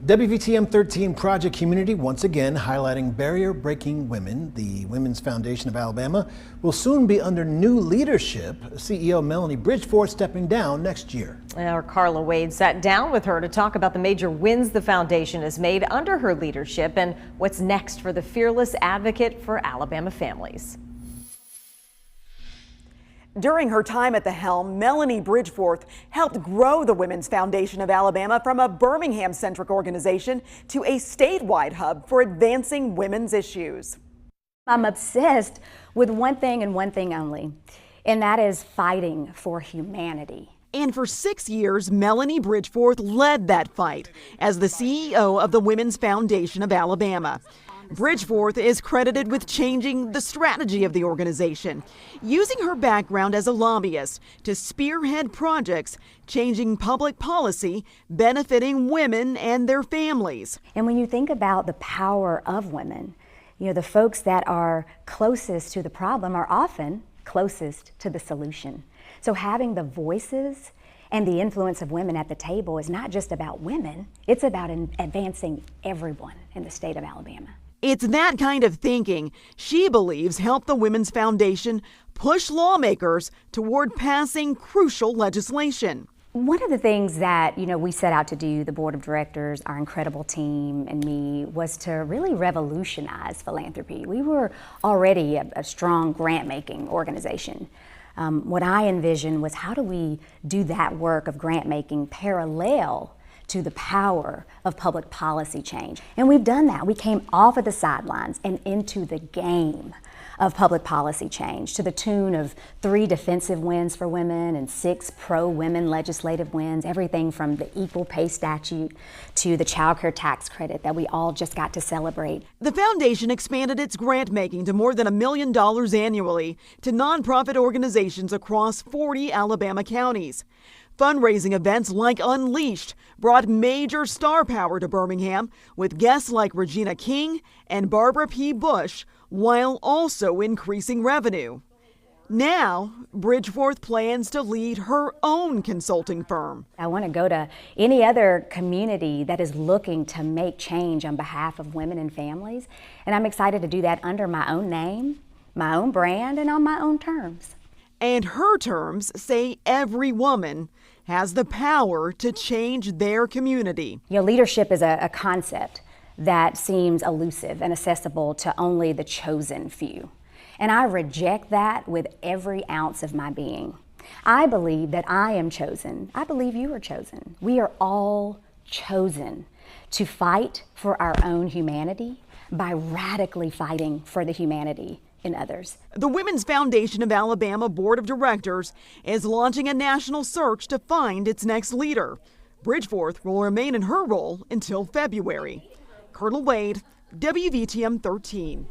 WVTM 13 Project Community once again highlighting barrier-breaking women. The Women's Foundation of Alabama will soon be under new leadership. CEO Melanie Bridgeforth stepping down next year. Our Carla Wade sat down with her to talk about the major wins the foundation has made under her leadership and what's next for the fearless advocate for Alabama families. During her time at the helm, Melanie Bridgeforth helped grow the Women's Foundation of Alabama from a Birmingham-centric organization to a statewide hub for advancing women's issues. I'm obsessed with one thing and one thing only, and that is fighting for humanity. And for 6 years, Melanie Bridgeforth led that fight as the CEO of the Women's Foundation of Alabama. Bridgeforth is credited with changing the strategy of the organization, using her background as a lobbyist to spearhead projects changing public policy benefiting women and their families. And when you think about the power of women, the folks that are closest to the problem are often closest to the solution. So having the voices and the influence of women at the table is not just about women, it's about advancing everyone in the state of Alabama. It's that kind of thinking she believes helped the Women's Foundation push lawmakers toward passing crucial legislation. One of the things that we set out to do, the board of directors, our incredible team, and me, was to really revolutionize philanthropy. We were already a strong grant-making organization. What I envisioned was, how do we do that work of grant-making parallel to the power of public policy change? And we've done that. We came off of the sidelines and into the game of public policy change to the tune of 3 defensive wins for women and 6 pro-women legislative wins, everything from the equal pay statute to the child care tax credit that we all just got to celebrate. The foundation expanded its grant making to more than $1 million annually to nonprofit organizations across 40 Alabama counties. Fundraising events like Unleashed brought major star power to Birmingham, with guests like Regina King and Barbara P. Bush, while also increasing revenue. Now, Bridgeforth plans to lead her own consulting firm. I want to go to any other community that is looking to make change on behalf of women and families, and I'm excited to do that under my own name, my own brand, and on my own terms. And her terms say every woman has the power to change their community. Leadership is a concept that seems elusive and accessible to only the chosen few. And I reject that with every ounce of my being. I believe that I am chosen. I believe you are chosen. We are all chosen to fight for our own humanity by radically fighting for the humanity in others. The Women's Foundation of Alabama Board of Directors is launching a national search to find its next leader. Bridgeforth will remain in her role until February. Carla Wade, WVTM 13.